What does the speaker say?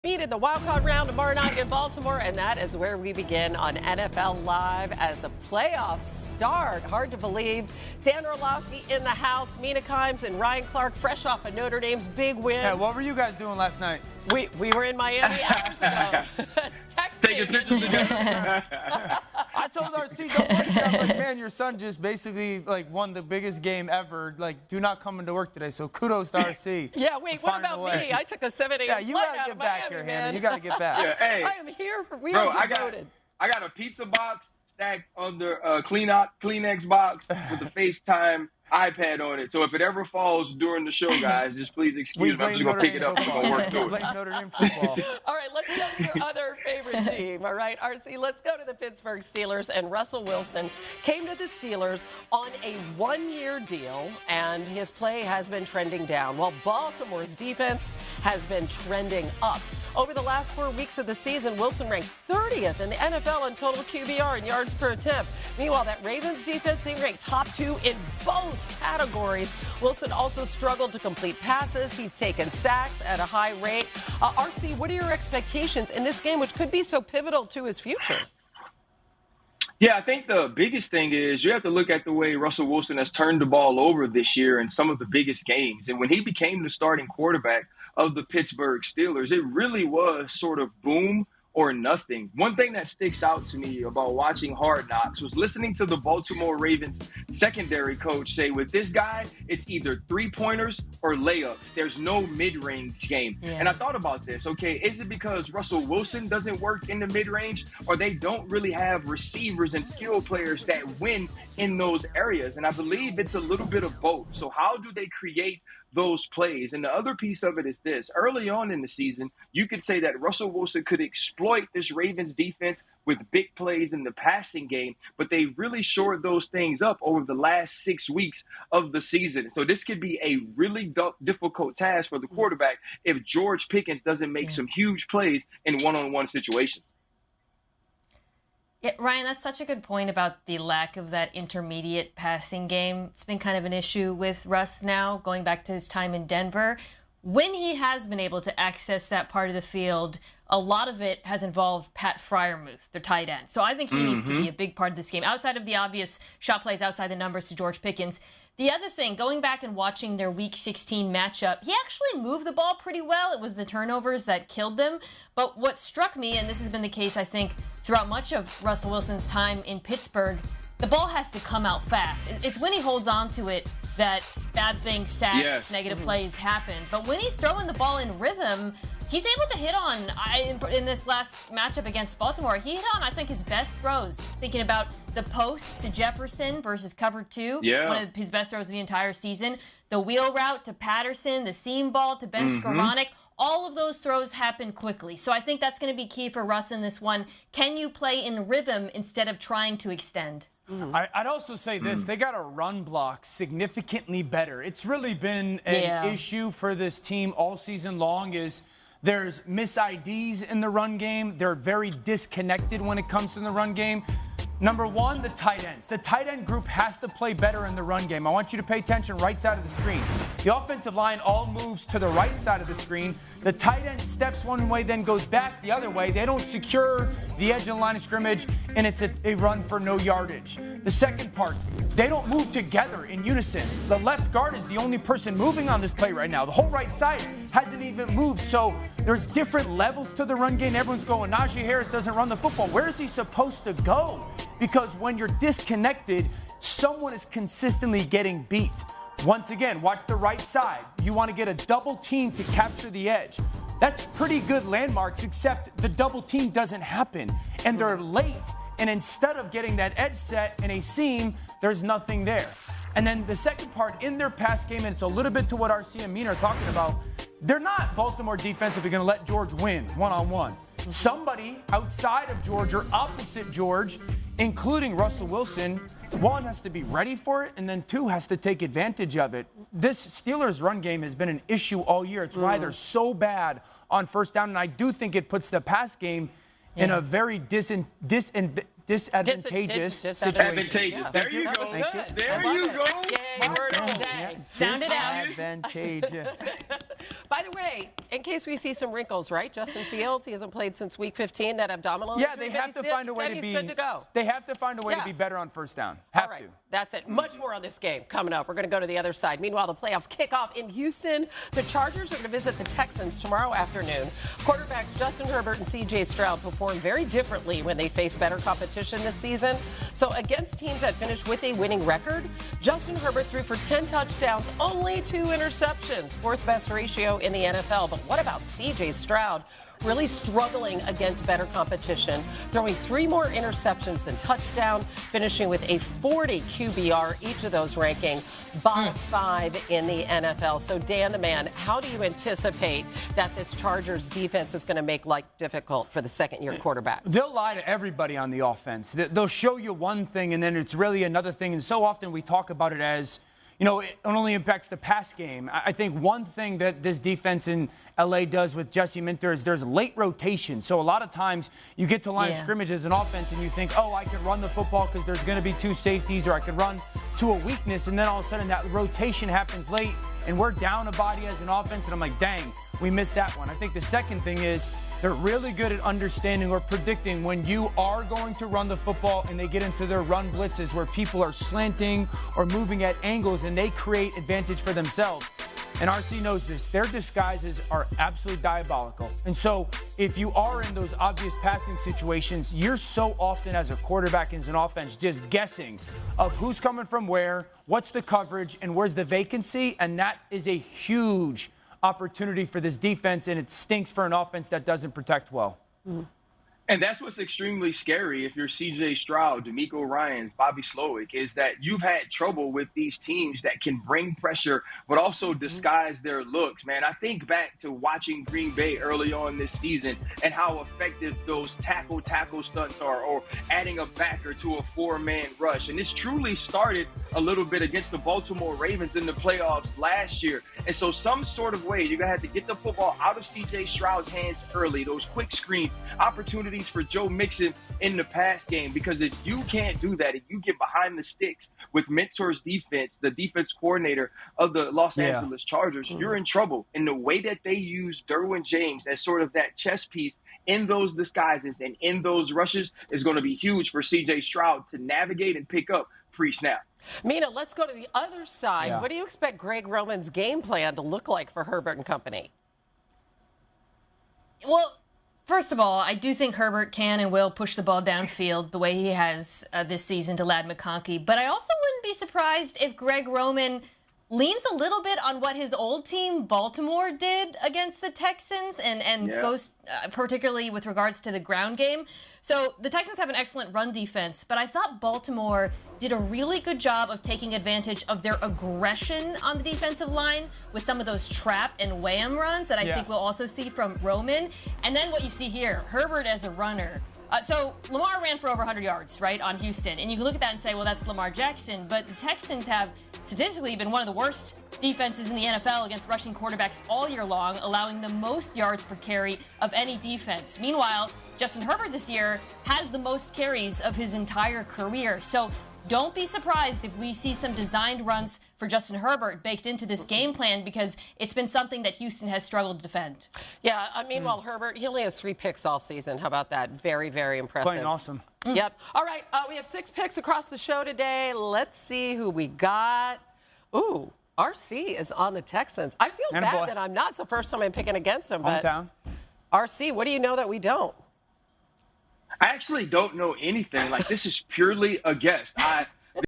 Meet in the wildcard round tomorrow night in Baltimore, and that is where we begin on NFL Live as the playoffs start. Hard to believe. Dan Orlovsky in the house, Mina Kimes and Ryan Clark fresh off of Notre Dame's big win. Yeah, what were you guys doing last night? We were in Miami hours ago. Taking pictures together. I told RC, don't worry. I'm like, man, your son just basically won the biggest game ever. Do not come into work today. So kudos to RC. Yeah, wait, what about me? I took a 7 a.m. Yeah, you got to get back here, Hannah. You got to get back. Yeah, hey, I am here for we bro, are devoted. I got a pizza box stacked under a Kleenex box with a FaceTime iPad on it. So if it ever falls during the show, guys, just please excuse me. I'm just going to pick it up and go work through it. Blame Notre Dame football. All right, let's go to your other favorite team. All right, RC, let's go to the Pittsburgh Steelers. And Russell Wilson came to the Steelers on a one-year deal, and his play has been trending down, while Baltimore's defense has been trending up. Over the last 4 weeks of the season, Wilson ranked 30th in the NFL in total QBR and yards per attempt. Meanwhile, that Ravens defense, they ranked top 2 in both categories. Wilson also struggled to complete passes. He's taken sacks at a high rate. RC, what are your expectations in this game, which could be so pivotal to his future? Yeah, I think the biggest thing is you have to look at the way Russell Wilson has turned the ball over this year in some of the biggest games. And when he became the starting quarterback of the Pittsburgh Steelers, it really was sort of boom or nothing. One thing that sticks out to me about watching Hard Knocks was listening to the Baltimore Ravens secondary coach say, with this guy, it's either three-pointers or layups. There's no mid-range game. Yeah. And I thought about this. Okay, is it because Russell Wilson doesn't work in the mid-range, or they don't really have receivers and skill players that win in those areas? And I believe it's a little bit of both. So how do they create those plays? And the other piece of it is this. Early on in the season, you could say that Russell Wilson could exploit this Ravens defense with big plays in the passing game, but they really shored those things up over the last 6 weeks of the season. So this could be a really difficult task for the quarterback if George Pickens doesn't make some huge plays in one-on-one situations. Yeah, Ryan, that's such a good point about the lack of that intermediate passing game. It's been kind of an issue with Russ now, going back to his time in Denver. When he has been able to access that part of the field, a lot of it has involved Pat Freiermuth, their tight end. So I think he needs to be a big part of this game, outside of the obvious shot plays outside the numbers to George Pickens. The other thing, going back and watching their Week 16 matchup, he actually moved the ball pretty well. It was the turnovers that killed them. But what struck me, and this has been the case, I think, throughout much of Russell Wilson's time in Pittsburgh, the ball has to come out fast. It's when he holds on to it that bad things, sacks, negative plays happen. But when he's throwing the ball in rhythm, he's able to hit on, in this last matchup against Baltimore, he hit on, I think, his best throws. Thinking about the post to Jefferson versus cover 2, one of his best throws of the entire season. The wheel route to Patterson, the seam ball to Ben Skoranek. All of those throws happen quickly. So I think that's going to be key for Russ in this one. Can you play in rhythm instead of trying to extend? I'd also say this. They got to run block significantly better. It's really been an issue for this team all season long is there's mis-IDs in the run game. They're very disconnected when it comes to the run game. Number one, the tight ends. The tight end group has to play better in the run game. I want you to pay attention right side of the screen. The offensive line all moves to the right side of the screen. The tight end steps one way, then goes back the other way. They don't secure the edge of the line of scrimmage, and it's a run for no yardage. The second part, they don't move together in unison. The left guard is the only person moving on this play right now. The whole right side hasn't even moved. So there's different levels to the run game. Everyone's going, Najee Harris doesn't run the football. Where is he supposed to go? Because when you're disconnected, someone is consistently getting beat. Once again, watch the right side. You want to get a double team to capture the edge. That's pretty good landmarks, except the double team doesn't happen. And they're late. And instead of getting that edge set in a seam, there's nothing there. And then the second part, in their pass game, and it's a little bit to what RC and Mina are talking about, they're not Baltimore defensively going to let George win one-on-one. Somebody outside of George or opposite George, including Russell Wilson, one, has to be ready for it, and then two, has to take advantage of it. This Steelers run game has been an issue all year. It's why they're so bad on first down, and I do think it puts the pass game in a very disadvantageous situation. There you go. There you go. Word of the day. Sound it out. Advantageous. By the way, in case we see some wrinkles, right? Justin Fields, he hasn't played since week 15. That abdominal Yeah, injury, they have to find a way to be. Good to go. They have to find a way to be better on first down. Have to. That's it. Much more on this game coming up. We're going to go to the other side. Meanwhile, the playoffs kick off in Houston. The Chargers are going to visit the Texans tomorrow afternoon. Quarterbacks Justin Herbert and C.J. Stroud perform very differently when they face better competition this season. So against teams that finish with a winning record, Justin Herbert threw for 10 touchdowns, only 2 interceptions, fourth best ratio in the NFL. But what about C.J. Stroud? Really struggling against better competition, throwing 3 more interceptions than touchdown, finishing with a 40 QBR, each of those ranking bottom 5 in the NFL. So, Dan the man, how do you anticipate that this Chargers defense is going to make life difficult for the second-year quarterback? They'll lie to everybody on the offense. They'll show you one thing, and then it's really another thing. And so often we talk about it as, you know, it only impacts the pass game. I think one thing that this defense in L.A. does with Jesse Minter is there's late rotation. So a lot of times you get to line of scrimmage as an offense and you think, oh, I can run the football because there's going to be 2 safeties, or I can run to a weakness. And then all of a sudden that rotation happens late and we're down a body as an offense. And I'm like, dang, we missed that one. I think the second thing is they're really good at understanding or predicting when you are going to run the football, and they get into their run blitzes where people are slanting or moving at angles and they create advantage for themselves. And RC knows this. Their disguises are absolutely diabolical. And so if you are in those obvious passing situations, you're so often as a quarterback and as an offense just guessing of who's coming from where, what's the coverage, and where's the vacancy. And that is a huge opportunity for this defense, and it stinks for an offense that doesn't protect well. And that's what's extremely scary if you're C.J. Stroud, DeMeco Ryans, Bobby Slowick, is that you've had trouble with these teams that can bring pressure but also disguise their looks, man. I think back to watching Green Bay early on this season and how effective those tackle stunts are, or adding a backer to a 4-man rush. And this truly started a little bit against the Baltimore Ravens in the playoffs last year. And so some sort of way, you're going to have to get the football out of C.J. Stroud's hands early, those quick screen opportunities for Joe Mixon in the pass game, because if you can't do that, if you get behind the sticks with Mentor's defense, the defense coordinator of the Los Angeles Chargers, you're in trouble. And the way that they use Derwin James as sort of that chess piece in those disguises and in those rushes is going to be huge for C.J. Stroud to navigate and pick up pre-snap. Mina, let's go to the other side. What do you expect Greg Roman's game plan to look like for Herbert and company? Well, first of all, I do think Herbert can and will push the ball downfield the way he has this season to Ladd McConkey. But I also wouldn't be surprised if Greg Roman leans a little bit on what his old team, Baltimore, did against the Texans and goes particularly with regards to the ground game. So the Texans have an excellent run defense, but I thought Baltimore did a really good job of taking advantage of their aggression on the defensive line with some of those trap and wham runs that I think we'll also see from Roman. And then what you see here, Herbert as a runner. So Lamar ran for over 100 yards, right, on Houston. And you can look at that and say, well, that's Lamar Jackson. But the Texans have statistically been one of the worst defenses in the NFL against rushing quarterbacks all year long, allowing the most yards per carry of any defense. Meanwhile, Justin Herbert this year has the most carries of his entire career. So don't be surprised if we see some designed runs for Justin Herbert baked into this game plan, because it's been something that Houston has struggled to defend. Yeah, meanwhile, Herbert, he only has 3 picks all season. How about that? Very, very impressive. Playing awesome. Yep. All right, we have 6 picks across the show today. Let's see who we got. Ooh, RC is on the Texans. I feel bad that I'm not. It's the first time I'm picking against him. Hometown. But RC, what do you know that we don't? I actually don't know anything. Like, this is purely a guess.